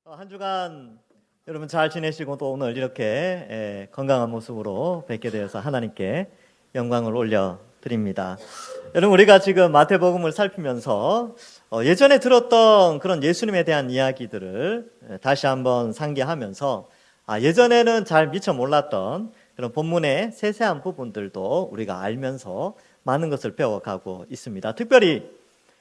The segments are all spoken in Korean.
한 주간 여러분 잘 지내시고 또 오늘 이렇게 건강한 모습으로 뵙게 되어서 하나님께 영광을 올려드립니다. 여러분 우리가 지금 마태복음을 살피면서 예전에 들었던 그런 예수님에 대한 이야기들을 다시 한번 상기하면서 예전에는 잘 미처 몰랐던 그런 본문의 세세한 부분들도 우리가 알면서 많은 것을 배워가고 있습니다. 특별히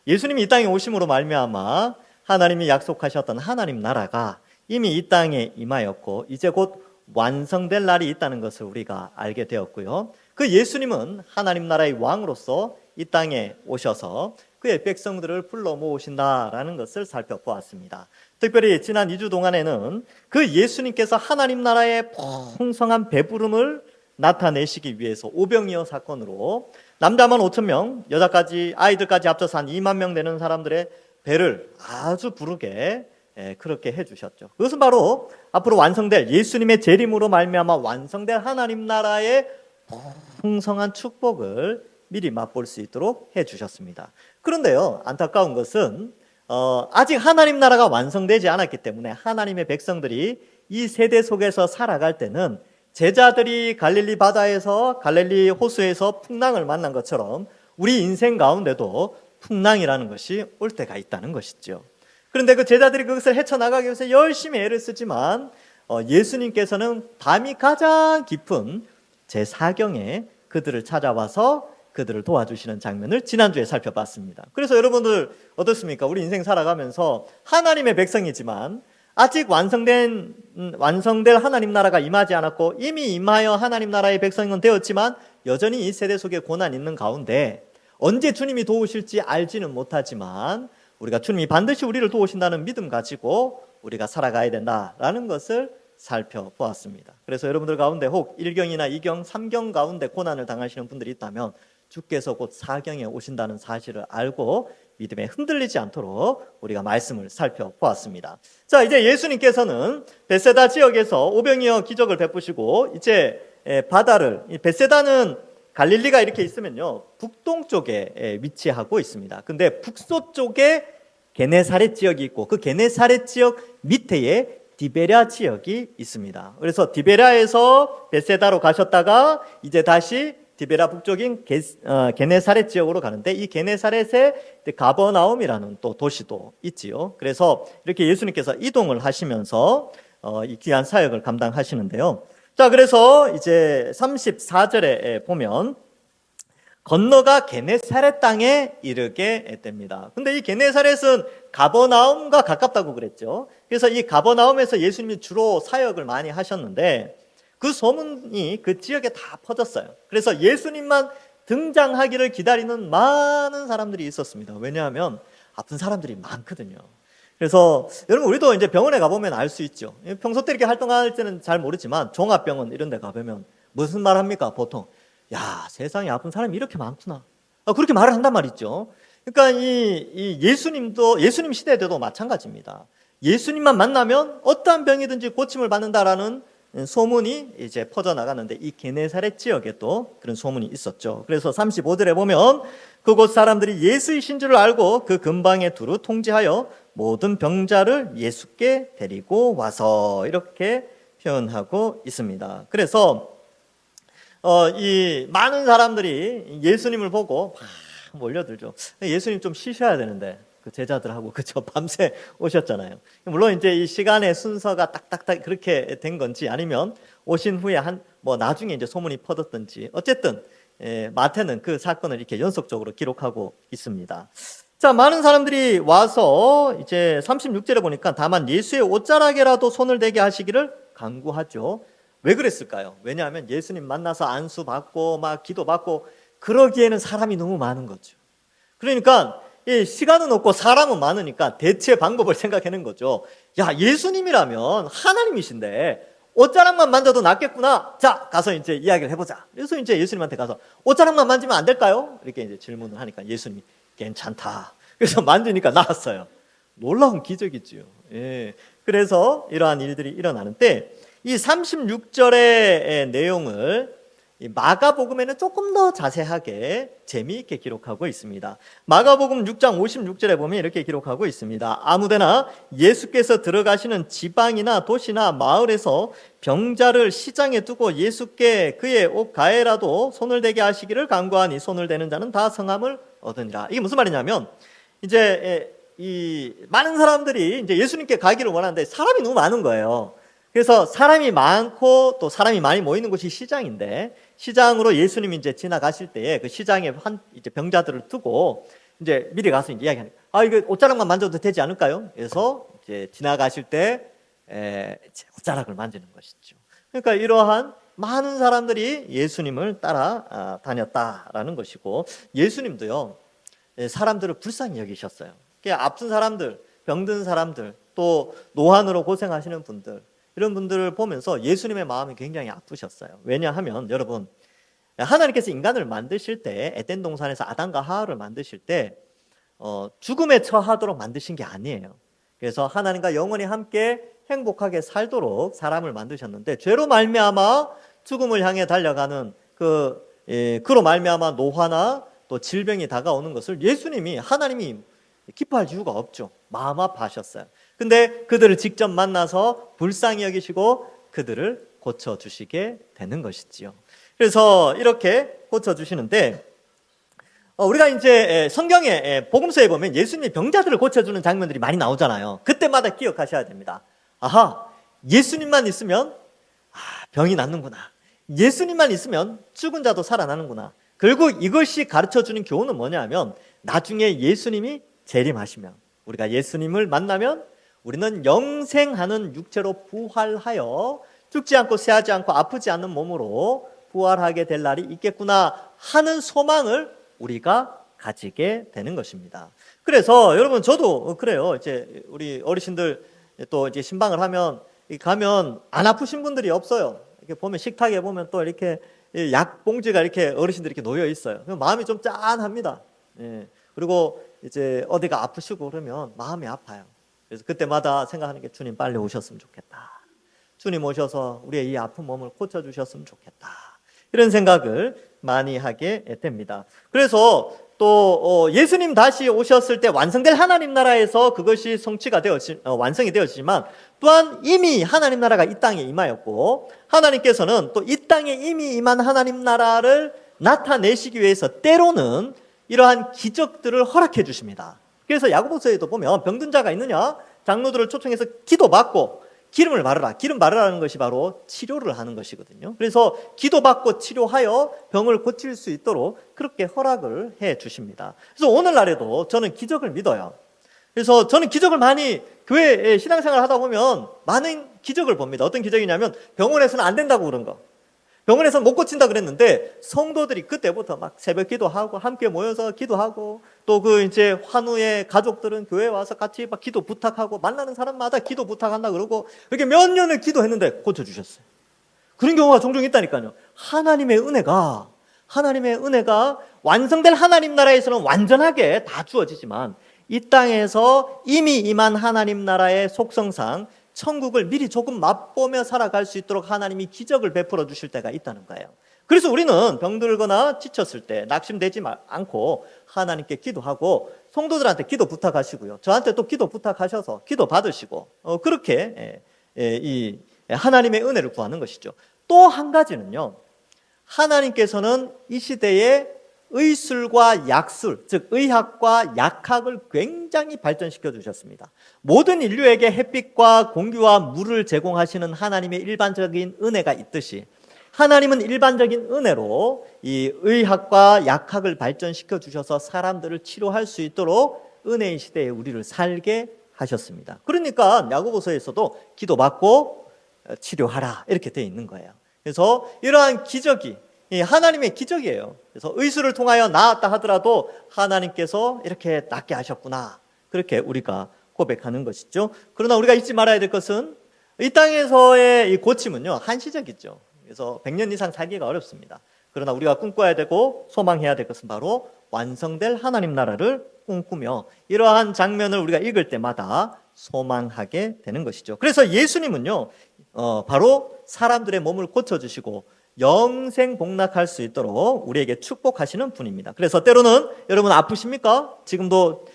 예수님이 이 땅에 오심으로 말미암아 하나님이 약속하셨던 하나님 나라가 이미 이 땅에 임하였고 이제 곧 완성될 날이 있다는 것을 우리가 알게 되었고요. 그 예수님은 하나님 나라의 왕으로서 이 땅에 오셔서 그의 백성들을 불러 모으신다라는 것을 살펴보았습니다. 특별히 지난 2주 동안에는 그 예수님께서 하나님 나라의 풍성한 배부름을 나타내시기 위해서 오병이어 사건으로 남자만 5천 명, 여자까지 아이들까지 합쳐서 한 2만 명 되는 사람들의 배를 아주 부르게 그렇게 해주셨죠. 그것은 바로 앞으로 완성될 예수님의 재림으로 말미암아 완성될 하나님 나라의 풍성한 축복을 미리 맛볼 수 있도록 해주셨습니다. 그런데요, 안타까운 것은 아직 하나님 나라가 완성되지 않았기 때문에 하나님의 백성들이 이 세대 속에서 살아갈 때는 제자들이 갈릴리 바다에서 갈릴리 호수에서 풍랑을 만난 것처럼 우리 인생 가운데도 풍랑이라는 것이 올 때가 있다는 것이죠. 그런데 그 제자들이 그것을 헤쳐나가기 위해서 열심히 애를 쓰지만 예수님께서는 밤이 가장 깊은 제4경에 그들을 찾아와서 그들을 도와주시는 장면을 지난주에 살펴봤습니다. 그래서 여러분들 어떻습니까? 우리 인생 살아가면서 하나님의 백성이지만 아직 완성될 하나님 나라가 임하지 않았고 이미 임하여 하나님 나라의 백성은 되었지만 여전히 이 세대 속에 고난이 있는 가운데 언제 주님이 도우실지 알지는 못하지만 우리가 주님이 반드시 우리를 도우신다는 믿음 가지고 우리가 살아가야 된다라는 것을 살펴보았습니다. 그래서 여러분들 가운데 혹 1경이나 2경, 3경 가운데 고난을 당하시는 분들이 있다면 주께서 곧 4경에 오신다는 사실을 알고 믿음에 흔들리지 않도록 우리가 말씀을 살펴보았습니다. 자, 이제 예수님께서는 벳세다 지역에서 오병이어 기적을 베푸시고 이제 바다를, 벳세다는 갈릴리가 이렇게 있으면요 북동쪽에 위치하고 있습니다. 근데 북서쪽에 게네사렛 지역이 있고 그 게네사렛 지역 밑에 디베랴 지역이 있습니다. 그래서 디베랴에서 벳세다로 가셨다가 이제 다시 디베랴 북쪽인 게네사렛 지역으로 가는데 이 게네사렛에 가버나움이라는 또 도시도 있지요. 그래서 이렇게 예수님께서 이동을 하시면서 이 귀한 사역을 감당하시는데요. 자, 그래서 이제 34절에 보면 건너가 게네사렛 땅에 이르게 됩니다. 근데 이 게네사렛은 가버나움과 가깝다고 그랬죠. 그래서 이 가버나움에서 예수님이 주로 사역을 많이 하셨는데 그 소문이 그 지역에 다 퍼졌어요. 그래서 예수님만 등장하기를 기다리는 많은 사람들이 있었습니다. 왜냐하면 아픈 사람들이 많거든요. 그래서 여러분 우리도 이제 병원에 가보면 알 수 있죠. 평소 때 이렇게 활동할 때는 잘 모르지만 종합병원 이런 데 가보면 무슨 말 합니까? 보통 야, 세상에 아픈 사람이 이렇게 많구나. 그렇게 말을 한단 말이죠. 그러니까 이 예수님 시대 때도 마찬가지입니다. 예수님만 만나면 어떠한 병이든지 고침을 받는다라는 소문이 이제 퍼져나가는데 이 게네사렛 지역에 또 그런 소문이 있었죠. 그래서 35절에 보면 그곳 사람들이 예수이신 줄을 알고 그 근방에 두루 통지하여 모든 병자를 예수께 데리고 와서 이렇게 표현하고 있습니다. 그래서 이 많은 사람들이 예수님을 보고 막 몰려들죠. 예수님 좀 쉬셔야 되는데 그 제자들하고 그저 밤새 오셨잖아요. 물론 이제 이 시간의 순서가 딱딱딱 그렇게 된 건지 아니면 오신 후에 나중에 이제 소문이 퍼졌든지 어쨌든 마태는 그 사건을 이렇게 연속적으로 기록하고 있습니다. 자, 많은 사람들이 와서 이제 36절에 보니까 다만 예수의 옷자락에라도 손을 대게 하시기를 간구하죠. 왜 그랬을까요? 왜냐하면 예수님 만나서 안수 받고 막 기도 받고 그러기에는 사람이 너무 많은 거죠. 그러니까 시간은 없고 사람은 많으니까 대체 방법을 생각하는 거죠. 야, 예수님이라면 하나님이신데 옷자락만 만져도 낫겠구나. 자, 가서 이제 이야기를 해보자. 그래서 이제 예수님한테 가서 옷자락만 만지면 안 될까요? 이렇게 이제 질문을 하니까 예수님이 괜찮다. 그래서 만지니까 나았어요. 놀라운 기적이지요. 예. 그래서 이러한 일들이 일어나는데 이 36절의 내용을 이 마가복음에는 조금 더 자세하게 재미있게 기록하고 있습니다. 마가복음 6장 56절에 보면 이렇게 기록하고 있습니다. 아무데나 예수께서 들어가시는 지방이나 도시나 마을에서 병자를 시장에 두고 예수께 그의 옷 가에라도 손을 대게 하시기를 간구하니 손을 대는 자는 다 성함을 얻으니라. 이게 무슨 말이냐면 이제 이 많은 사람들이 이제 예수님께 가기를 원하는데 사람이 너무 많은 거예요. 그래서 사람이 많고 또 사람이 많이 모이는 곳이 시장인데 시장으로 예수님이 이제 지나가실 때에 그 시장에 이제 병자들을 두고 이제 미리 가서 이제 이야기하는 거예요. 이거 옷자락만 만져도 되지 않을까요? 그래서 이제 지나가실 때 옷자락을 만지는 것이죠. 그러니까 이러한 많은 사람들이 예수님을 따라 다녔다라는 것이고 예수님도요 사람들을 불쌍히 여기셨어요. 아픈 사람들, 병든 사람들, 또 노환으로 고생하시는 분들 이런 분들을 보면서 예수님의 마음이 굉장히 아프셨어요. 왜냐하면 여러분 하나님께서 인간을 만드실 때 에덴 동산에서 아담과 하와를 만드실 때 죽음에 처하도록 만드신 게 아니에요. 그래서 하나님과 영원히 함께 행복하게 살도록 사람을 만드셨는데 죄로 말미암아 죽음을 향해 달려가는 그로 말미암아 노화나 또 질병이 다가오는 것을 예수님이 하나님이 기뻐할 이유가 없죠. 마음 아파하셨어요. 근데 그들을 직접 만나서 불쌍히 여기시고 그들을 고쳐주시게 되는 것이지요. 그래서 이렇게 고쳐주시는데 우리가 이제 성경에 복음서에 보면 예수님이 병자들을 고쳐주는 장면들이 많이 나오잖아요. 그때마다 기억하셔야 됩니다. 아하, 예수님만 있으면 병이 낫는구나. 예수님만 있으면 죽은 자도 살아나는구나. 결국 이것이 가르쳐주는 교훈은 뭐냐면 나중에 예수님이 재림하시면 우리가 예수님을 만나면 우리는 영생하는 육체로 부활하여 죽지 않고 쇠하지 않고 아프지 않는 몸으로 부활하게 될 날이 있겠구나 하는 소망을 우리가 가지게 되는 것입니다. 그래서 여러분 저도 그래요. 이제 우리 어르신들 또 이제 신방을 하면 가면 안 아프신 분들이 없어요. 이렇게 보면 식탁에 보면 또 이렇게 약 봉지가 이렇게 어르신들이 이렇게 놓여 있어요. 마음이 좀 짠합니다. 예. 그리고 이제 어디가 아프시고 그러면 마음이 아파요. 그래서 그때마다 생각하는 게 주님 빨리 오셨으면 좋겠다. 주님 오셔서 우리의 이 아픈 몸을 고쳐주셨으면 좋겠다. 이런 생각을 많이 하게 됩니다. 그래서 또 예수님 다시 오셨을 때 완성될 하나님 나라에서 그것이 성취가 완성이 되었지만 또한 이미 하나님 나라가 이 땅에 임하였고 하나님께서는 또 이 땅에 이미 임한 하나님 나라를 나타내시기 위해서 때로는 이러한 기적들을 허락해 주십니다. 그래서 야고보서에도 보면 병든 자가 있느냐 장로들을 초청해서 기도받고 기름을 바르라. 기름 바르라는 것이 바로 치료를 하는 것이거든요. 그래서 기도받고 치료하여 병을 고칠 수 있도록 그렇게 허락을 해 주십니다. 그래서 오늘날에도 저는 기적을 믿어요. 그래서 저는 기적을 많이 교회에 신앙생활 하다 보면 많은 기적을 봅니다. 어떤 기적이냐면 병원에서는 안 된다고 그런 거. 병원에서는 못 고친다 그랬는데 성도들이 그때부터 막 새벽 기도하고 함께 모여서 기도하고 또 이제 환우의 가족들은 교회에 와서 같이 막 기도 부탁하고 만나는 사람마다 기도 부탁한다 그러고 이렇게 몇 년을 기도했는데 고쳐주셨어요. 그런 경우가 종종 있다니까요. 하나님의 은혜가 완성될 하나님 나라에서는 완전하게 다 주어지지만 이 땅에서 이미 임한 하나님 나라의 속성상 천국을 미리 조금 맛보며 살아갈 수 있도록 하나님이 기적을 베풀어 주실 때가 있다는 거예요. 그래서 우리는 병들거나 지쳤을 때 낙심되지 않고 하나님께 기도하고 성도들한테 기도 부탁하시고요. 저한테 또 기도 부탁하셔서 기도 받으시고 그렇게 이 하나님의 은혜를 구하는 것이죠. 또 한 가지는요. 하나님께서는 이 시대에 의술과 약술, 즉 의학과 약학을 굉장히 발전시켜 주셨습니다. 모든 인류에게 햇빛과 공기와 물을 제공하시는 하나님의 일반적인 은혜가 있듯이 하나님은 일반적인 은혜로 이 의학과 약학을 발전시켜 주셔서 사람들을 치료할 수 있도록 은혜의 시대에 우리를 살게 하셨습니다. 그러니까 야고보서에서도 기도받고 치료하라 이렇게 되어 있는 거예요. 그래서 이러한 기적이 하나님의 기적이에요. 그래서 의술을 통하여 나았다 하더라도 하나님께서 이렇게 낫게 하셨구나. 그렇게 우리가 고백하는 것이죠. 그러나 우리가 잊지 말아야 될 것은 이 땅에서의 이 고침은요, 한시적이죠. 그래서 100년 이상 살기가 어렵습니다. 그러나 우리가 꿈꿔야 되고 소망해야 될 것은 바로 완성될 하나님 나라를 꿈꾸며 이러한 장면을 우리가 읽을 때마다 소망하게 되는 것이죠. 그래서 예수님은요, 바로 사람들의 몸을 고쳐주시고 영생 복락할 수 있도록 우리에게 축복하시는 분입니다. 그래서 때로는 여러분 아프십니까? 지금도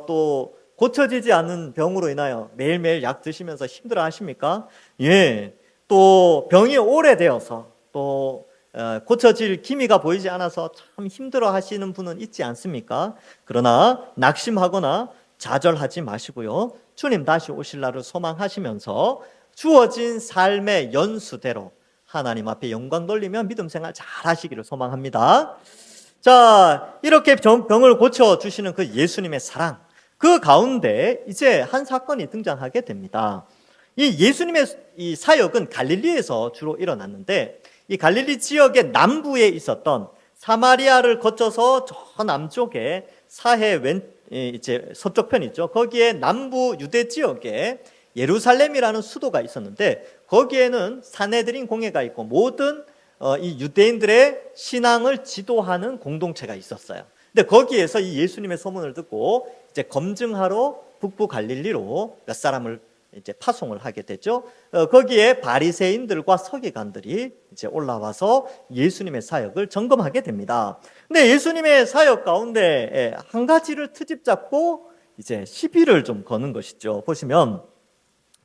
또 고쳐지지 않는 병으로 인하여 매일매일 약 드시면서 힘들어 하십니까? 예. 또 병이 오래되어서 또 고쳐질 기미가 보이지 않아서 참 힘들어 하시는 분은 있지 않습니까? 그러나 낙심하거나 좌절하지 마시고요. 주님 다시 오실 날을 소망하시면서 주어진 삶의 연수대로 하나님 앞에 영광 돌리며 믿음 생활 잘 하시기를 소망합니다. 자, 이렇게 병을 고쳐주시는 그 예수님의 사랑, 그 가운데 이제 한 사건이 등장하게 됩니다. 이 예수님의 이 사역은 갈릴리에서 주로 일어났는데, 이 갈릴리 지역의 남부에 있었던 사마리아를 거쳐서 저 남쪽에 사해 이제 서쪽 편 있죠. 거기에 남부 유대 지역에 예루살렘이라는 수도가 있었는데, 거기에는 산헤드린 공회가 있고 모든 이 유대인들의 신앙을 지도하는 공동체가 있었어요. 근데 거기에서 이 예수님의 소문을 듣고 이제 검증하러 북부 갈릴리로 몇 사람을 이제 파송을 하게 되죠. 거기에 바리새인들과 서기관들이 이제 올라와서 예수님의 사역을 점검하게 됩니다. 근데 예수님의 사역 가운데 한 가지를 트집 잡고 이제 시비를 좀 거는 것이죠. 보시면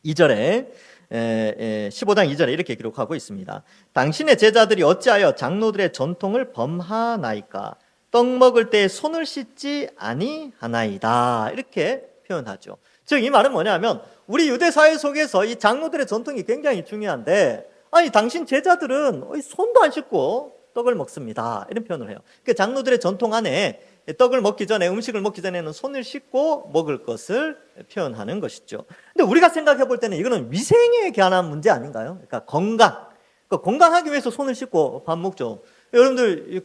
2절에 15장 2절에 이렇게 기록하고 있습니다. 당신의 제자들이 어찌하여 장로들의 전통을 범하나이까? 떡 먹을 때 손을 씻지 아니하나이다. 이렇게 표현하죠. 즉 이 말은 뭐냐면 우리 유대 사회 속에서 이 장로들의 전통이 굉장히 중요한데, 아니 당신 제자들은 손도 안 씻고 떡을 먹습니다. 이런 표현을 해요. 그 장로들의 전통 안에 떡을 먹기 전에, 음식을 먹기 전에는 손을 씻고 먹을 것을 표현하는 것이죠. 근데 우리가 생각해 볼 때는 이거는 위생에 관한 문제 아닌가요? 그러니까 건강하기 위해서 손을 씻고 밥 먹죠. 여러분들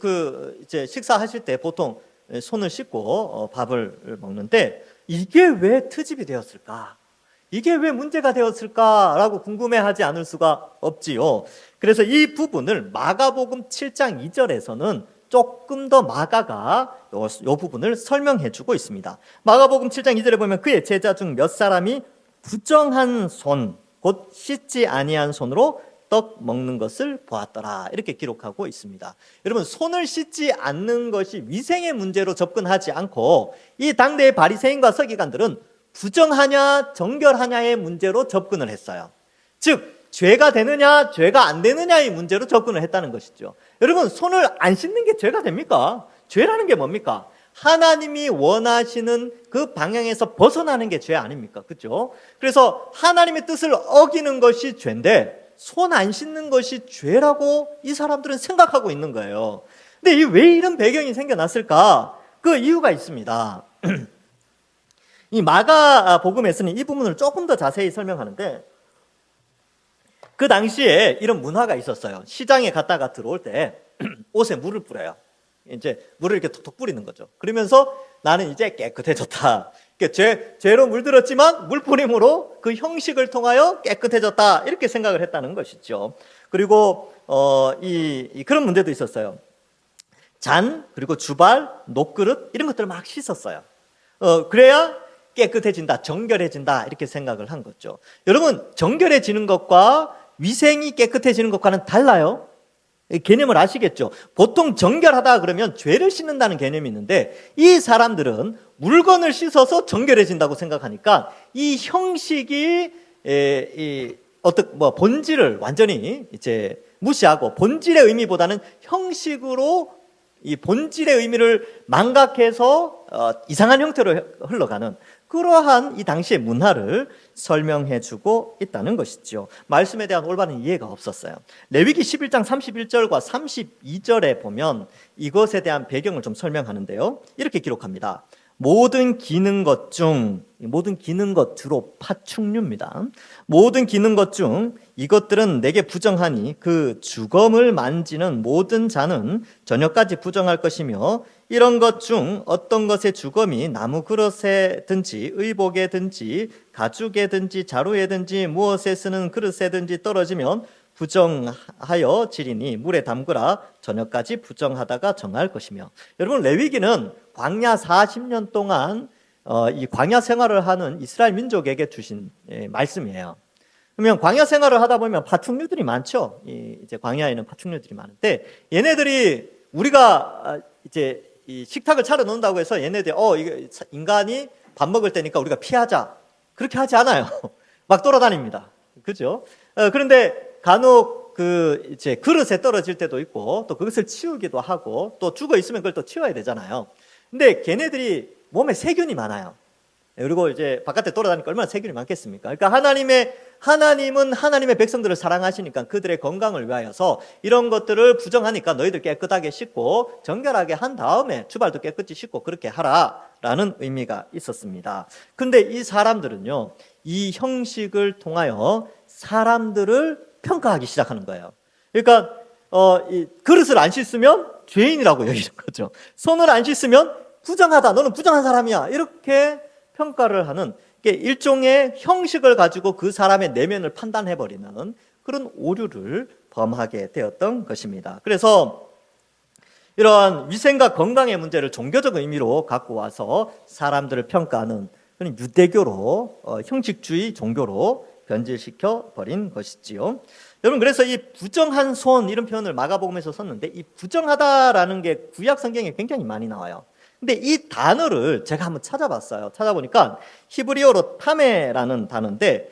이제 식사하실 때 보통 손을 씻고 밥을 먹는데, 이게 왜 트집이 되었을까? 이게 왜 문제가 되었을까라고 궁금해하지 않을 수가 없지요. 그래서 이 부분을 마가복음 7장 2절에서는 조금 더 마가가 이 부분을 설명해 주고 있습니다. 마가복음 7장 2절에 보면 그의 제자 중 몇 사람이 부정한 손, 곧 씻지 아니한 손으로 떡 먹는 것을 보았더라. 이렇게 기록하고 있습니다. 여러분, 손을 씻지 않는 것이 위생의 문제로 접근하지 않고 이 당대의 바리새인과 서기관들은 부정하냐 정결하냐의 문제로 접근을 했어요. 즉 죄가 되느냐 죄가 안 되느냐의 문제로 접근을 했다는 것이죠. 여러분, 손을 안 씻는 게 죄가 됩니까? 죄라는 게 뭡니까? 하나님이 원하시는 그 방향에서 벗어나는 게 죄 아닙니까? 그렇죠? 그래서 하나님의 뜻을 어기는 것이 죄인데 손 안 씻는 것이 죄라고 이 사람들은 생각하고 있는 거예요. 근데 왜 이런 배경이 생겨났을까? 그 이유가 있습니다. 이 마가복음에서는 이 부분을 조금 더 자세히 설명하는데, 그 당시에 이런 문화가 있었어요. 시장에 갔다가 들어올 때 옷에 물을 뿌려요. 이제 물을 이렇게 톡톡 뿌리는 거죠. 그러면서 나는 이제 깨끗해졌다. 죄로 물들었지만 물 뿌림으로 그 형식을 통하여 깨끗해졌다. 이렇게 생각을 했다는 것이죠. 그리고 그런 문제도 있었어요. 잔, 그리고 주발, 녹그릇 이런 것들을 막 씻었어요. 그래야 깨끗해진다, 정결해진다 이렇게 생각을 한 거죠. 여러분, 정결해지는 것과 위생이 깨끗해지는 것과는 달라요. 개념을 아시겠죠? 보통 정결하다 그러면 죄를 씻는다는 개념이 있는데, 이 사람들은 물건을 씻어서 정결해진다고 생각하니까 이 형식이 본질을 완전히 이제 무시하고 본질의 의미보다는 형식으로 이 본질의 의미를 망각해서 이상한 형태로 흘러가는 그러한 이 당시의 문화를 설명해주고 있다는 것이죠. 말씀에 대한 올바른 이해가 없었어요. 레위기 11장 31절과 32절에 보면 이것에 대한 배경을 좀 설명하는데요. 이렇게 기록합니다. 모든 기는 것 주로 파충류입니다. 모든 기는 것 중 이것들은 내게 부정하니 그 주검을 만지는 모든 자는 저녁까지 부정할 것이며, 이런 것 중 어떤 것의 주검이 나무 그릇에든지 의복에든지 가죽에든지 자루에든지 무엇에 쓰는 그릇에든지 떨어지면 부정하여 지리니 물에 담그라. 저녁까지 부정하다가 정할 것이며. 여러분, 레위기는 광야 40년 동안 이 광야 생활을 하는 이스라엘 민족에게 주신 말씀이에요. 그러면 광야 생활을 하다 보면 파충류들이 많죠. 이제 광야에는 파충류들이 많은데 얘네들이 우리가 이제 이 식탁을 차려 놓는다고 해서 얘네들이 이게 인간이 밥 먹을 때니까 우리가 피하자 그렇게 하지 않아요. 막 돌아다닙니다. 그죠? 그런데 간혹 이제 그릇에 떨어질 때도 있고 또 그것을 치우기도 하고 또 죽어 있으면 그걸 또 치워야 되잖아요. 근데 걔네들이 몸에 세균이 많아요. 그리고 이제 바깥에 돌아다니까 얼마나 세균이 많겠습니까? 그러니까 하나님은 하나님의 백성들을 사랑하시니까 그들의 건강을 위하여서 이런 것들을 부정하니까 너희들 깨끗하게 씻고 정결하게 한 다음에 주발도 깨끗이 씻고 그렇게 하라라는 의미가 있었습니다. 근데 이 사람들은요, 이 형식을 통하여 사람들을 평가하기 시작하는 거예요. 그러니까 이 그릇을 안 씻으면 죄인이라고 여기는 거죠. 손을 안 씻으면 부정하다, 너는 부정한 사람이야, 이렇게 평가를 하는 일종의 형식을 가지고 그 사람의 내면을 판단해버리는 그런 오류를 범하게 되었던 것입니다. 그래서 이러한 위생과 건강의 문제를 종교적 의미로 갖고 와서 사람들을 평가하는 그런 유대교로 형식주의 종교로 변질시켜 버린 것이지요. 여러분, 그래서 이 부정한 손 이런 표현을 마가복음에서 썼는데 이 부정하다라는 게 구약 성경에 굉장히 많이 나와요. 근데 이 단어를 제가 한번 찾아봤어요. 찾아보니까 히브리어로 타메라는 단어인데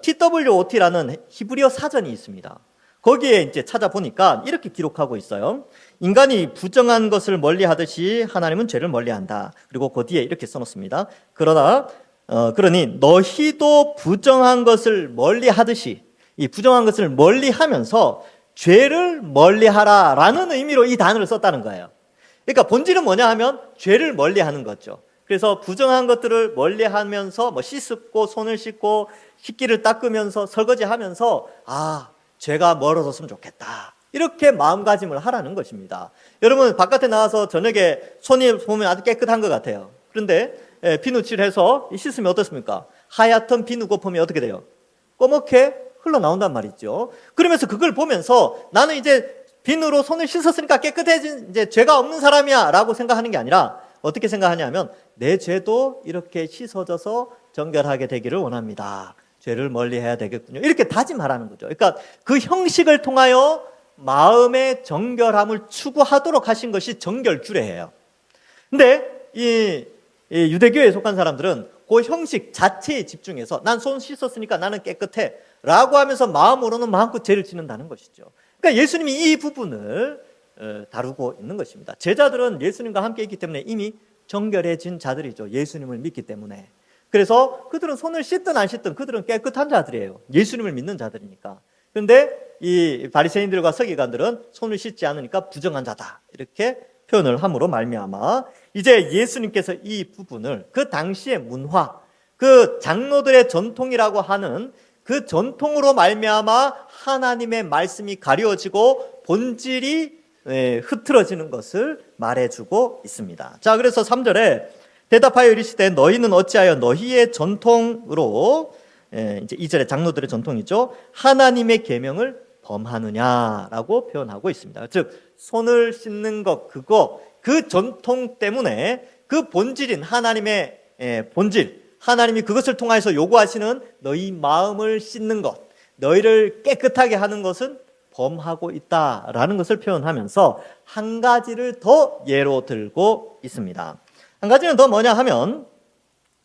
TWOT라는 히브리어 사전이 있습니다. 거기에 이제 찾아보니까 이렇게 기록하고 있어요. 인간이 부정한 것을 멀리하듯이 하나님은 죄를 멀리한다. 그리고 그 뒤에 이렇게 써놓습니다. 그러니 너희도 부정한 것을 멀리하듯이, 이 부정한 것을 멀리하면서 죄를 멀리하라라는 의미로 이 단어를 썼다는 거예요. 그러니까 본질은 뭐냐 하면 죄를 멀리하는 거죠. 그래서 부정한 것들을 멀리하면서 씻고 손을 씻고 식기를 닦으면서 설거지하면서 죄가 멀어졌으면 좋겠다, 이렇게 마음가짐을 하라는 것입니다. 여러분, 바깥에 나와서 저녁에 손이 보면 아주 깨끗한 것 같아요. 그런데 비누칠해서 씻으면 어떻습니까? 하얗던 비누 거품이 어떻게 돼요? 꺼멓게 흘러나온단 말이죠. 그러면서 그걸 보면서 나는 이제 비누로 손을 씻었으니까 깨끗해진, 이제 죄가 없는 사람이야 라고 생각하는 게 아니라 어떻게 생각하냐면 내 죄도 이렇게 씻어져서 정결하게 되기를 원합니다. 죄를 멀리해야 되겠군요. 이렇게 다짐하라는 거죠. 그러니까 그 형식을 통하여 마음의 정결함을 추구하도록 하신 것이 정결규례예요. 근데 이 유대교에 속한 사람들은 그 형식 자체에 집중해서 난 손 씻었으니까 나는 깨끗해 라고 하면서 마음으로는 마음껏 죄를 짓는다는 것이죠. 그러니까 예수님이 이 부분을 다루고 있는 것입니다. 제자들은 예수님과 함께 있기 때문에 이미 정결해진 자들이죠. 예수님을 믿기 때문에. 그래서 그들은 손을 씻든 안 씻든 그들은 깨끗한 자들이에요. 예수님을 믿는 자들이니까. 그런데 이 바리새인들과 서기관들은 손을 씻지 않으니까 부정한 자다, 이렇게 표현을 함으로 말미암아 이제 예수님께서 이 부분을 그 당시의 문화, 그 장로들의 전통이라고 하는 그 전통으로 말미암아 하나님의 말씀이 가려지고 본질이 흐트러지는 것을 말해주고 있습니다. 자, 그래서 3절에 대답하여 이르시되 너희는 어찌하여 너희의 전통으로, 이제 2절에 장로들의 전통이죠, 하나님의 계명을 범하느냐라고 표현하고 있습니다. 즉 손을 씻는 것, 그 전통 때문에 그 본질인 하나님의 본질, 하나님이 그것을 통해서 요구하시는 너희 마음을 씻는 것, 너희를 깨끗하게 하는 것은 범하고 있다라는 것을 표현하면서 한 가지를 더 예로 들고 있습니다. 한 가지는 더 뭐냐 하면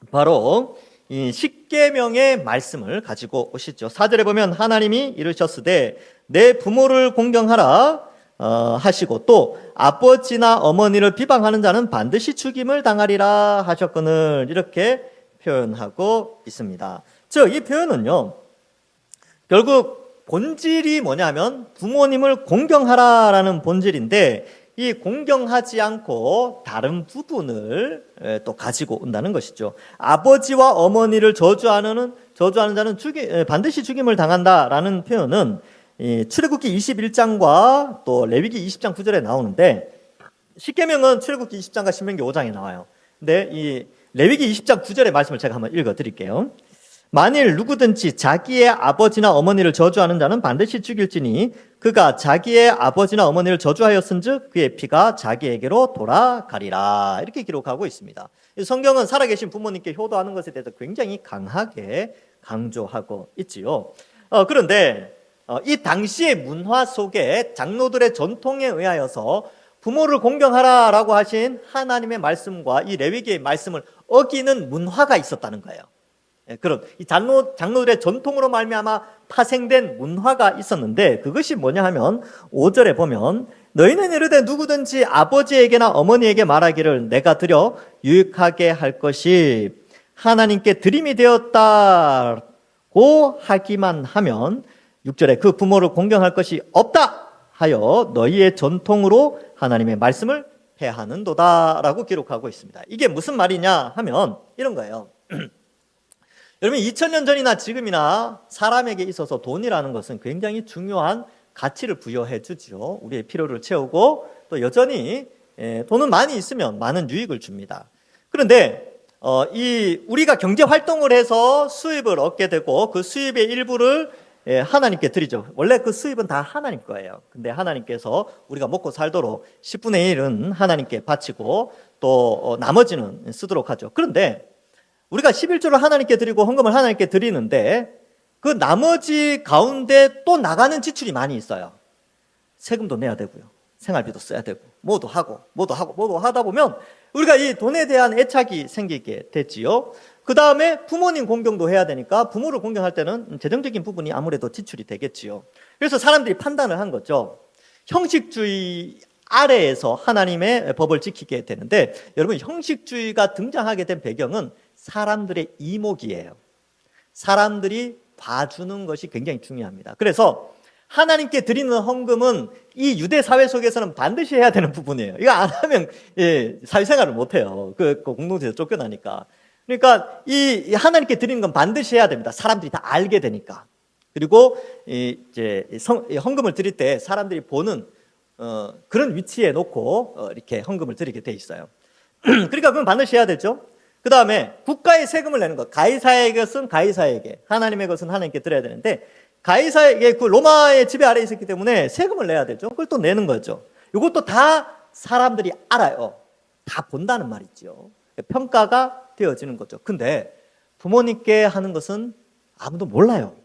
바로 이 십계명의 말씀을 가지고 오시죠. 4절에 보면 하나님이 이르셨으되 내 부모를 공경하라 하시고 또 아버지나 어머니를 비방하는 자는 반드시 죽임을 당하리라 하셨거늘, 이렇게 표현하고 있습니다. 즉 이 표현은요, 결국 본질이 뭐냐면 부모님을 공경하라라는 본질인데 이 공경하지 않고 다른 부분을 또 가지고 온다는 것이죠. 아버지와 어머니를 저주하는 자는 반드시 죽임을 당한다라는 표현은 출애굽기 21장과 또 레위기 20장 9절에 나오는데, 십계명은 출애굽기 20장과 신명기 5장에 나와요. 근데 이 레위기 20장 9절의 말씀을 제가 한번 읽어드릴게요. 만일 누구든지 자기의 아버지나 어머니를 저주하는 자는 반드시 죽일지니 그가 자기의 아버지나 어머니를 저주하였은즉 그의 피가 자기에게로 돌아가리라, 이렇게 기록하고 있습니다. 성경은 살아계신 부모님께 효도하는 것에 대해서 굉장히 강하게 강조하고 있지요. 그런데 이 당시의 문화 속에 장로들의 전통에 의하여서 부모를 공경하라라고 하신 하나님의 말씀과 이 레위기의 말씀을 어기는 문화가 있었다는 거예요. 그런 이 장로들의 전통으로 말미암아 파생된 문화가 있었는데, 그것이 뭐냐 하면 5절에 보면 너희는 이르되 누구든지 아버지에게나 어머니에게 말하기를 내가 드려 유익하게 할 것이 하나님께 드림이 되었다고 하기만 하면 6절에 그 부모를 공경할 것이 없다 하여 너희의 전통으로 하나님의 말씀을 폐하는도다 라고 기록하고 있습니다. 이게 무슨 말이냐 하면 이런 거예요. 여러분, 2000년 전이나 지금이나 사람에게 있어서 돈이라는 것은 굉장히 중요한 가치를 부여해 주죠. 우리의 필요를 채우고 또 여전히 돈은 많이 있으면 많은 유익을 줍니다. 그런데 우리가 경제 활동을 해서 수입을 얻게 되고 그 수입의 일부를 하나님께 드리죠. 원래 그 수입은 다 하나님 거예요. 근데 하나님께서 우리가 먹고 살도록 10분의 1은 하나님께 바치고 또 나머지는 쓰도록 하죠. 그런데 우리가 11조를 하나님께 드리고 헌금을 하나님께 드리는데 그 나머지 가운데 또 나가는 지출이 많이 있어요. 세금도 내야 되고요. 생활비도 써야 되고 뭐도 하다 보면 우리가 이 돈에 대한 애착이 생기게 되지요. 그 다음에 부모님 공경도 해야 되니까 부모를 공경할 때는 재정적인 부분이 아무래도 지출이 되겠지요. 그래서 사람들이 판단을 한 거죠. 형식주의 아래에서 하나님의 법을 지키게 되는데, 여러분, 형식주의가 등장하게 된 배경은 사람들의 이목이에요. 사람들이 봐주는 것이 굉장히 중요합니다. 그래서 하나님께 드리는 헌금은 이 유대 사회 속에서는 반드시 해야 되는 부분이에요. 이거 안 하면 사회생활을 못 해요. 그 공동체에서 쫓겨나니까. 그러니까 이 하나님께 드리는 건 반드시 해야 됩니다. 사람들이 다 알게 되니까. 그리고 이제 헌금을 드릴 때 사람들이 보는 그런 위치에 놓고 이렇게 헌금을 드리게 돼 있어요. 그러니까 그건 반드시 해야 되죠. 그 다음에 국가의 세금을 내는 것, 가이사의 것은 가이사에게, 하나님의 것은 하나님께 드려야 되는데, 가이사에게 그 로마의 지배 아래에 있었기 때문에 세금을 내야 되죠. 그걸 또 내는 거죠. 이것도 다 사람들이 알아요. 다 본다는 말이죠. 평가가 되어지는 거죠. 근데 부모님께 하는 것은 아무도 몰라요.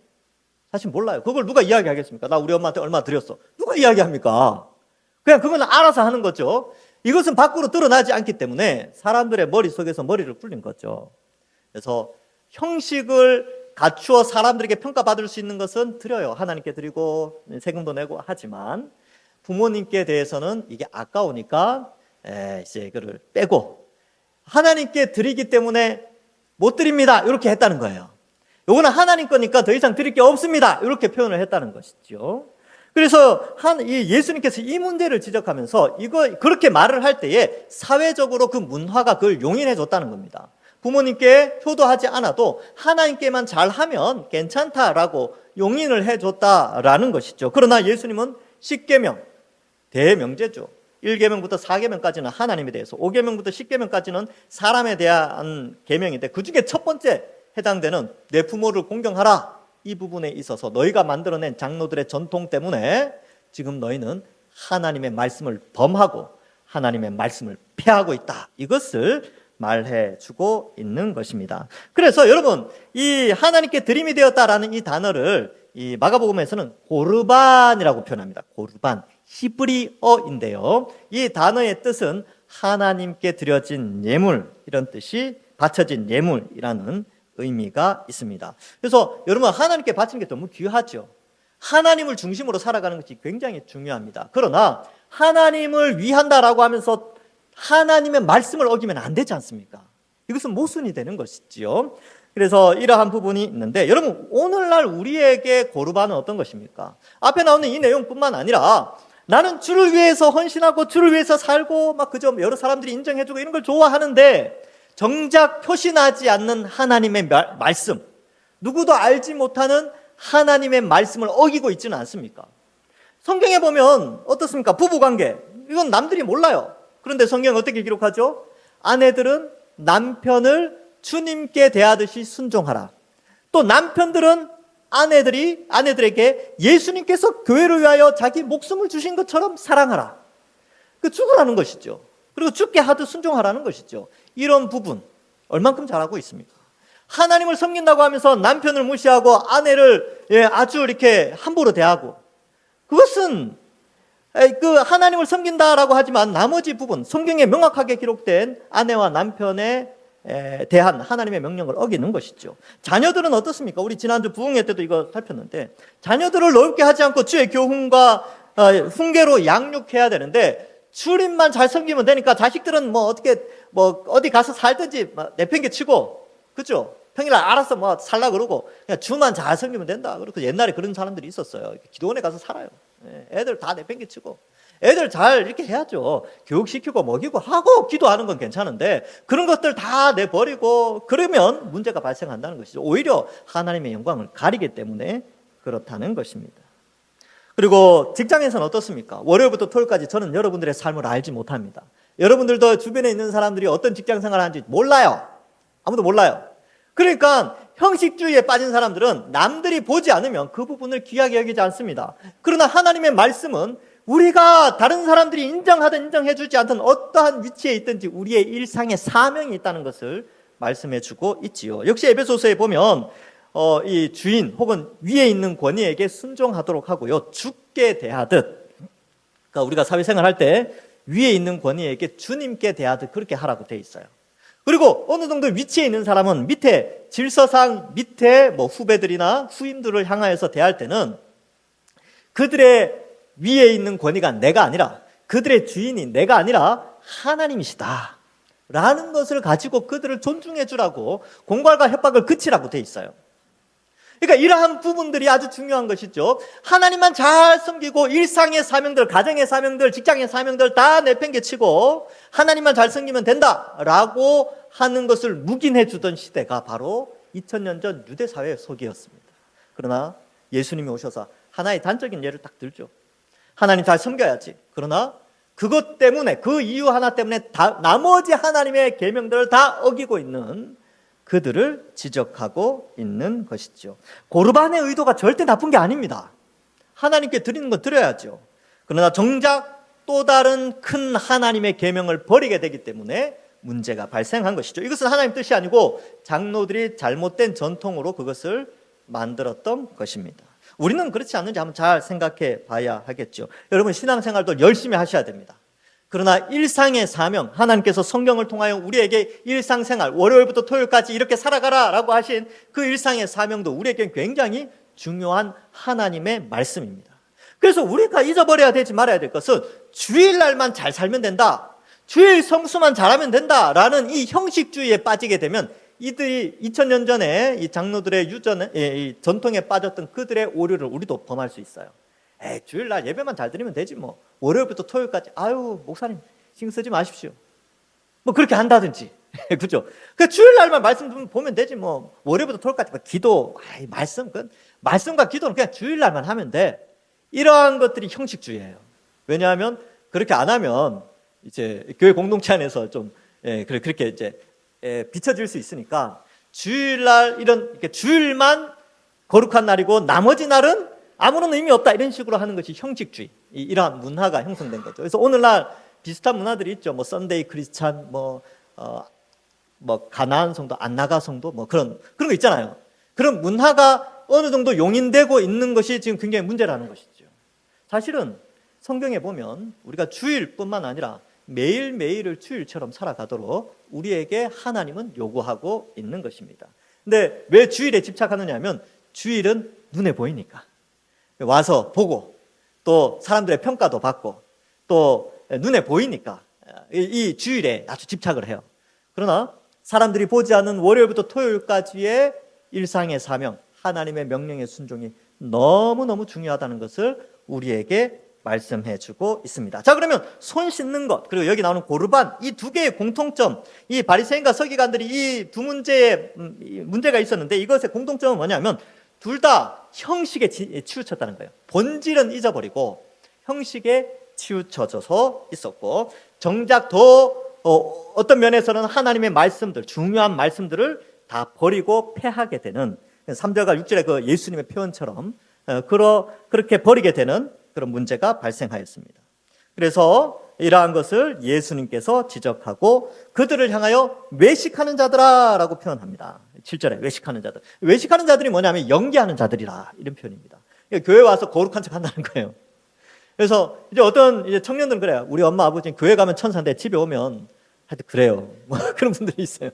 사실 몰라요. 그걸 누가 이야기하겠습니까? 나 우리 엄마한테 얼마 드렸어. 누가 이야기합니까? 그냥 그건 알아서 하는 거죠. 이것은 밖으로 드러나지 않기 때문에 사람들의 머릿속에서 머리를 굴린 거죠. 그래서 형식을 갖추어 사람들에게 평가받을 수 있는 것은 드려요. 하나님께 드리고 세금도 내고 하지만 부모님께 대해서는 이게 아까우니까 이제 그를 빼고 하나님께 드리기 때문에 못 드립니다. 이렇게 했다는 거예요. 요거는 하나님 거니까 더 이상 드릴 게 없습니다. 이렇게 표현을 했다는 것이죠. 그래서 예수님께서 이 문제를 지적하면서 그렇게 말을 할 때에 사회적으로 그 문화가 그걸 용인해 줬다는 겁니다. 부모님께 효도하지 않아도 하나님께만 잘하면 괜찮다라고 용인을 해줬다라는 것이죠. 그러나 예수님은 10계명, 대명제죠. 1계명부터 4계명까지는 하나님에 대해서, 5계명부터 10계명까지는 사람에 대한 계명인데 그 중에 첫 번째 해당되는 내 부모를 공경하라, 이 부분에 있어서 너희가 만들어낸 장로들의 전통 때문에 지금 너희는 하나님의 말씀을 범하고 하나님의 말씀을 폐하고 있다. 이것을 말해주고 있는 것입니다. 그래서 여러분, 이 하나님께 드림이 되었다라는 이 단어를 이 마가복음에서는 고르반이라고 표현합니다. 고르반, 히브리어인데요. 이 단어의 뜻은 하나님께 드려진 예물, 이런 뜻이 바쳐진 예물이라는 의미가 있습니다. 그래서 여러분, 하나님께 바치는 게 너무 귀하죠. 하나님을 중심으로 살아가는 것이 굉장히 중요합니다. 그러나 하나님을 위한다라고 하면서 하나님의 말씀을 어기면 안 되지 않습니까? 이것은 모순이 되는 것이지요. 그래서 이러한 부분이 있는데, 여러분, 오늘날 우리에게 고르반은 어떤 것입니까? 앞에 나오는 이 내용뿐만 아니라 나는 주를 위해서 헌신하고 주를 위해서 살고 막 그저 여러 사람들이 인정해주고 이런 걸 좋아하는데 정작 표시나지 않는 하나님의 말씀, 누구도 알지 못하는 하나님의 말씀을 어기고 있지는 않습니까? 성경에 보면 어떻습니까? 부부관계, 이건 남들이 몰라요. 그런데 성경은 어떻게 기록하죠? 아내들은 남편을 주님께 대하듯이 순종하라. 또 남편들은 아내들에게 예수님께서 교회를 위하여 자기 목숨을 주신 것처럼 사랑하라. 그 죽으라는 것이죠. 그리고 죽게 하듯 순종하라는 것이죠. 이런 부분 얼만큼 잘하고 있습니까? 하나님을 섬긴다고 하면서 남편을 무시하고 아내를 아주 이렇게 함부로 대하고, 그것은 그 하나님을 섬긴다라고 하지만 나머지 부분, 성경에 명확하게 기록된 아내와 남편에 대한 하나님의 명령을 어기는 것이죠. 자녀들은 어떻습니까? 우리 지난주 부흥회 때도 이거 살폈는데, 자녀들을 넓게 하지 않고 주의 교훈과 훈계로 양육해야 되는데, 주님만 잘 섬기면 되니까 자식들은 어디 가서 살든지 내팽개치고, 그죠? 평일날 알아서 살라 그러고, 그냥 주만 잘 섬기면 된다. 그리고 옛날에 그런 사람들이 있었어요. 기도원에 가서 살아요. 애들 다 내팽개치고. 애들 잘 이렇게 해야죠. 교육시키고 먹이고 하고 기도하는 건 괜찮은데, 그런 것들 다 내버리고 그러면 문제가 발생한다는 것이죠. 오히려 하나님의 영광을 가리기 때문에 그렇다는 것입니다. 그리고 직장에서는 어떻습니까? 월요일부터 토요일까지 저는 여러분들의 삶을 알지 못합니다. 여러분들도 주변에 있는 사람들이 어떤 직장 생활을 하는지 몰라요. 아무도 몰라요. 그러니까 형식주의에 빠진 사람들은 남들이 보지 않으면 그 부분을 귀하게 여기지 않습니다. 그러나 하나님의 말씀은 우리가 다른 사람들이 인정하든 인정해주지 않든 어떠한 위치에 있든지 우리의 일상에 사명이 있다는 것을 말씀해주고 있지요. 역시 에베소서에 보면 이 주인 혹은 위에 있는 권위에게 순종하도록 하고요, 죽게 대하듯, 그러니까 우리가 사회생활할 때 위에 있는 권위에게 주님께 대하듯 그렇게 하라고 돼 있어요. 그리고 어느 정도 위치에 있는 사람은 밑에 질서상 밑에 후배들이나 후임들을 향하여서 대할 때는 그들의 위에 있는 권위가 내가 아니라, 그들의 주인이 내가 아니라 하나님이시다 라는 것을 가지고 그들을 존중해 주라고, 공갈과 협박을 그치라고 돼 있어요. 그러니까 이러한 부분들이 아주 중요한 것이죠. 하나님만 잘 섬기고 일상의 사명들, 가정의 사명들, 직장의 사명들 다 내팽개치고 하나님만 잘 섬기면 된다라고 하는 것을 묵인해 주던 시대가 바로 2000년 전 유대 사회의 속이었습니다. 그러나 예수님이 오셔서 하나의 단적인 예를 딱 들죠. 하나님 잘 섬겨야지. 그러나 그것 때문에, 그 이유 하나 때문에 나머지 하나님의 계명들을 다 어기고 있는 그들을 지적하고 있는 것이죠. 고르반의 의도가 절대 나쁜 게 아닙니다. 하나님께 드리는 건 드려야죠. 그러나 정작 또 다른 큰 하나님의 계명을 버리게 되기 때문에 문제가 발생한 것이죠. 이것은 하나님 뜻이 아니고 장로들이 잘못된 전통으로 그것을 만들었던 것입니다. 우리는 그렇지 않는지 한번 잘 생각해 봐야 하겠죠. 여러분, 신앙생활도 열심히 하셔야 됩니다. 그러나 일상의 사명, 하나님께서 성경을 통하여 우리에게 일상생활, 월요일부터 토요일까지 이렇게 살아가라 라고 하신 그 일상의 사명도 우리에게 굉장히 중요한 하나님의 말씀입니다. 그래서 우리가 잊어버려야 되지 말아야 될 것은 주일날만 잘 살면 된다, 주일 성수만 잘하면 된다라는 이 형식주의에 빠지게 되면 이들이 2000년 전에 이 장로들의 이 전통에 빠졌던 그들의 오류를 우리도 범할 수 있어요. 주일날 예배만 잘 드리면 되지 월요일부터 토요일까지 목사님 신경 쓰지 마십시오 그렇게 한다든지 그죠? 그 주일날만 말씀 보면 되지 월요일부터 토요일까지 기도 말씀과 기도는 그냥 주일날만 하면 돼. 이러한 것들이 형식주의예요. 왜냐하면 그렇게 안 하면 이제 교회 공동체 안에서 좀 그렇게 이제 비춰질 수 있으니까 주일날 이렇게 주일만 거룩한 날이고 나머지 날은 아무런 의미 없다, 이런 식으로 하는 것이 형식주의, 이러한 문화가 형성된 거죠. 그래서 오늘날 비슷한 문화들이 있죠. 썬데이 크리스찬, 가나안 성도, 안나가 성도, 그런 거 있잖아요. 그런 문화가 어느 정도 용인되고 있는 것이 지금 굉장히 문제라는 것이죠. 사실은 성경에 보면 우리가 주일뿐만 아니라 매일매일을 주일처럼 살아가도록 우리에게 하나님은 요구하고 있는 것입니다. 근데 왜 주일에 집착하느냐 하면 주일은 눈에 보이니까. 와서 보고 또 사람들의 평가도 받고 또 눈에 보이니까 이 주일에 아주 집착을 해요. 그러나 사람들이 보지 않는 월요일부터 토요일까지의 일상의 사명, 하나님의 명령의 순종이 너무너무 중요하다는 것을 우리에게 말씀해주고 있습니다. 자, 그러면 손 씻는 것, 그리고 여기 나오는 고르반, 이 두 개의 공통점, 이 바리새인과 서기관들이 이 두 문제에 문제가 있었는데 이것의 공통점은 뭐냐면 둘 다 형식에 치우쳤다는 거예요. 본질은 잊어버리고 형식에 치우쳐져서 있었고, 정작 더 어떤 면에서는 하나님의 말씀들, 중요한 말씀들을 다 버리고 패하게 되는 3절과 6절의 그 예수님의 표현처럼 그렇게 버리게 되는 그런 문제가 발생하였습니다. 그래서 이러한 것을 예수님께서 지적하고 그들을 향하여 외식하는 자들아 라고 표현합니다. 7절에 외식하는 자들. 외식하는 자들이 뭐냐면 연기하는 자들이라 이런 표현입니다. 그러니까 교회 와서 거룩한 척 한다는 거예요. 그래서 이제 어떤 이제 청년들은 그래요. 우리 엄마 아버지는 교회 가면 천사인데 집에 오면 하여튼 그래요. 뭐 그런 분들이 있어요.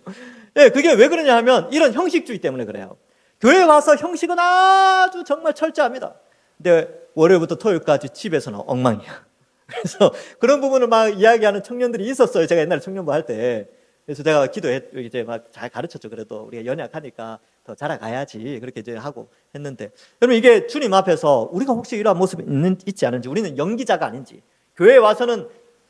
예, 그게 왜 그러냐 하면 이런 형식주의 때문에 그래요. 교회 와서 형식은 아주 정말 철저합니다. 근데 월요일부터 토요일까지 집에서는 엉망이야. 그래서 그런 부분을 막 이야기하는 청년들이 있었어요. 제가 옛날에 청년부 할 때. 그래서 제가 이제 막 잘 가르쳤죠. 그래도 우리가 연약하니까 더 자라가야지. 그렇게 이제 하고 했는데. 여러분 이게 주님 앞에서 우리가 혹시 이러한 모습이 있지 않은지, 우리는 연기자가 아닌지, 교회에 와서는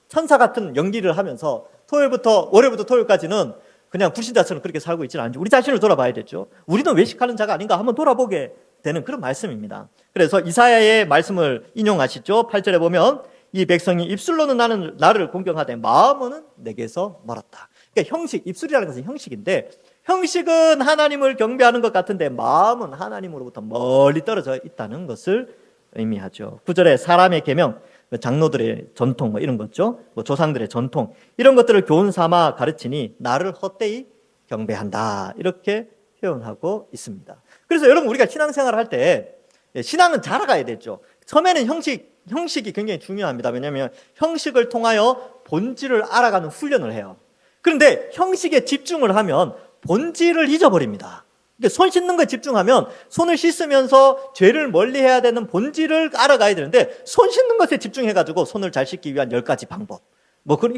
천사 같은 연기를 하면서 월요일부터 토요일까지는 그냥 불신자처럼 그렇게 살고 있지는 않은지 우리 자신을 돌아봐야 되죠. 우리는 외식하는 자가 아닌가 한번 돌아보게 되는 그런 말씀입니다. 그래서 이사야의 말씀을 인용하시죠. 8절에 보면 이 백성이 입술로는 나를 공경하되 마음은 내게서 멀었다. 그러니까 형식, 입술이라는 것은 형식인데 형식은 하나님을 경배하는 것 같은데 마음은 하나님으로부터 멀리 떨어져 있다는 것을 의미하죠. 9절에 사람의 계명, 장로들의 전통 이런 거죠. 조상들의 전통 이런 것들을 교훈 삼아 가르치니 나를 헛되이 경배한다 이렇게 표현하고 있습니다. 그래서 여러분 우리가 신앙생활을 할 때 신앙은 자라가야 되죠. 처음에는 형식이 굉장히 중요합니다. 왜냐하면 형식을 통하여 본질을 알아가는 훈련을 해요. 그런데 형식에 집중을 하면 본질을 잊어버립니다. 근데 손 씻는 거에 집중하면 손을 씻으면서 죄를 멀리해야 되는 본질을 알아가야 되는데 손 씻는 것에 집중해가지고 손을 잘 씻기 위한 10가지 방법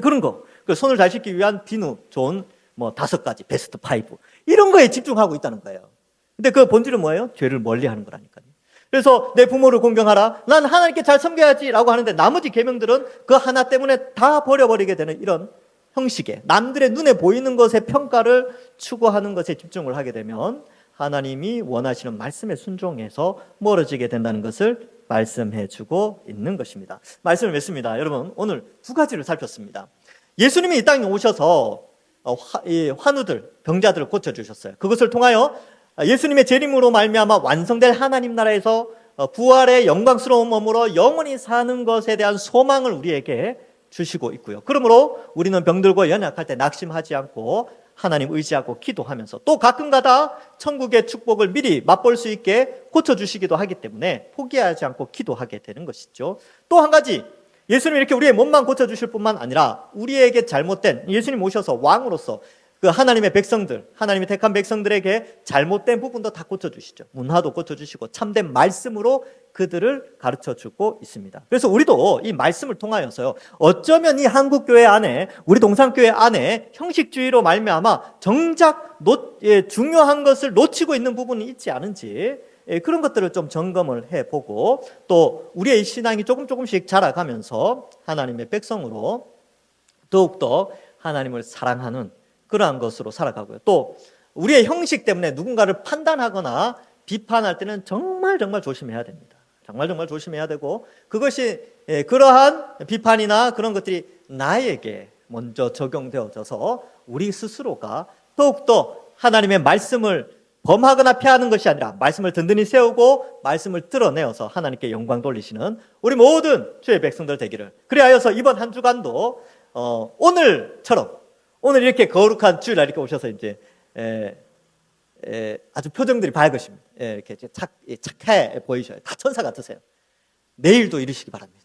그런 거, 손을 잘 씻기 위한 비누 좋은 5가지 베스트 5 이런 거에 집중하고 있다는 거예요. 근데 그 본질은 뭐예요? 죄를 멀리하는 거라니까요. 그래서 내 부모를 공경하라, 난 하나님께 잘 섬겨야지 라고 하는데 나머지 계명들은 그 하나 때문에 다 버려버리게 되는 이런 형식에, 남들의 눈에 보이는 것의 평가를 추구하는 것에 집중을 하게 되면 하나님이 원하시는 말씀에 순종해서 멀어지게 된다는 것을 말씀해 주고 있는 것입니다. 말씀을 맺습니다. 여러분 오늘 2가지를 살폈습니다. 예수님이 이 땅에 오셔서 환우들, 병자들을 고쳐주셨어요. 그것을 통하여 예수님의 재림으로 말미암아 완성될 하나님 나라에서 부활의 영광스러운 몸으로 영원히 사는 것에 대한 소망을 우리에게 주시고 있고요. 그러므로 우리는 병들고 연약할 때 낙심하지 않고 하나님 의지하고 기도하면서 또 가끔가다 천국의 축복을 미리 맛볼 수 있게 고쳐주시기도 하기 때문에 포기하지 않고 기도하게 되는 것이죠. 또 한 가지, 예수님이 이렇게 우리의 몸만 고쳐주실 뿐만 아니라 우리에게 잘못된, 예수님 오셔서 왕으로서 그 하나님의 백성들, 하나님이 택한 백성들에게 잘못된 부분도 다 고쳐주시죠. 문화도 고쳐주시고 참된 말씀으로 그들을 가르쳐주고 있습니다. 그래서 우리도 이 말씀을 통하여서요, 어쩌면 이 한국교회 안에, 우리 동산교회 안에 형식주의로 말미암아 정작 중요한 것을 놓치고 있는 부분이 있지 않은지 그런 것들을 좀 점검을 해보고 또 우리의 신앙이 조금씩 자라가면서 하나님의 백성으로 더욱더 하나님을 사랑하는 그러한 것으로 살아가고요. 또 우리의 형식 때문에 누군가를 판단하거나 비판할 때는 정말 조심해야 됩니다. 정말 조심해야 되고 그것이 그러한 비판이나 그런 것들이 나에게 먼저 적용되어져서 우리 스스로가 더욱더 하나님의 말씀을 범하거나 피하는 것이 아니라 말씀을 든든히 세우고 말씀을 드러내어서 하나님께 영광 돌리시는 우리 모든 주의 백성들 되기를. 그리하여서 이번 한 주간도 오늘처럼 오늘 이렇게 거룩한 주일날 이렇게 오셔서 이제 아주 표정들이 밝으십니다. 이렇게 착해 보이셔요. 다 천사 같으세요. 내일도 이러시기 바랍니다.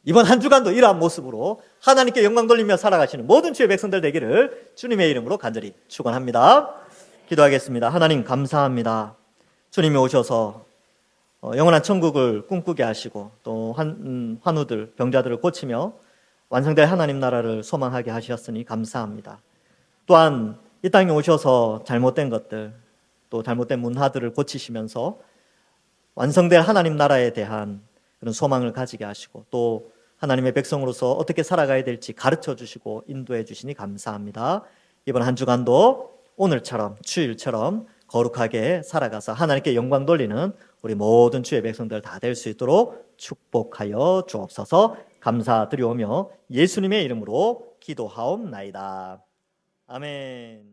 이번 한 주간도 이러한 모습으로 하나님께 영광 돌리며 살아가시는 모든 주의 백성들 되기를 주님의 이름으로 간절히 축원합니다. 기도하겠습니다. 하나님 감사합니다. 주님이 오셔서 영원한 천국을 꿈꾸게 하시고 또 환우들, 병자들을 고치며 완성될 하나님 나라를 소망하게 하셨으니 감사합니다. 또한 이 땅에 오셔서 잘못된 것들, 또 잘못된 문화들을 고치시면서 완성될 하나님 나라에 대한 그런 소망을 가지게 하시고 또 하나님의 백성으로서 어떻게 살아가야 될지 가르쳐 주시고 인도해 주시니 감사합니다. 이번 한 주간도 오늘처럼 주일처럼 거룩하게 살아가서 하나님께 영광 돌리는 우리 모든 주의 백성들 다 될 수 있도록 축복하여 주옵소서. 감사드리오며 예수님의 이름으로 기도하옵나이다. 아멘.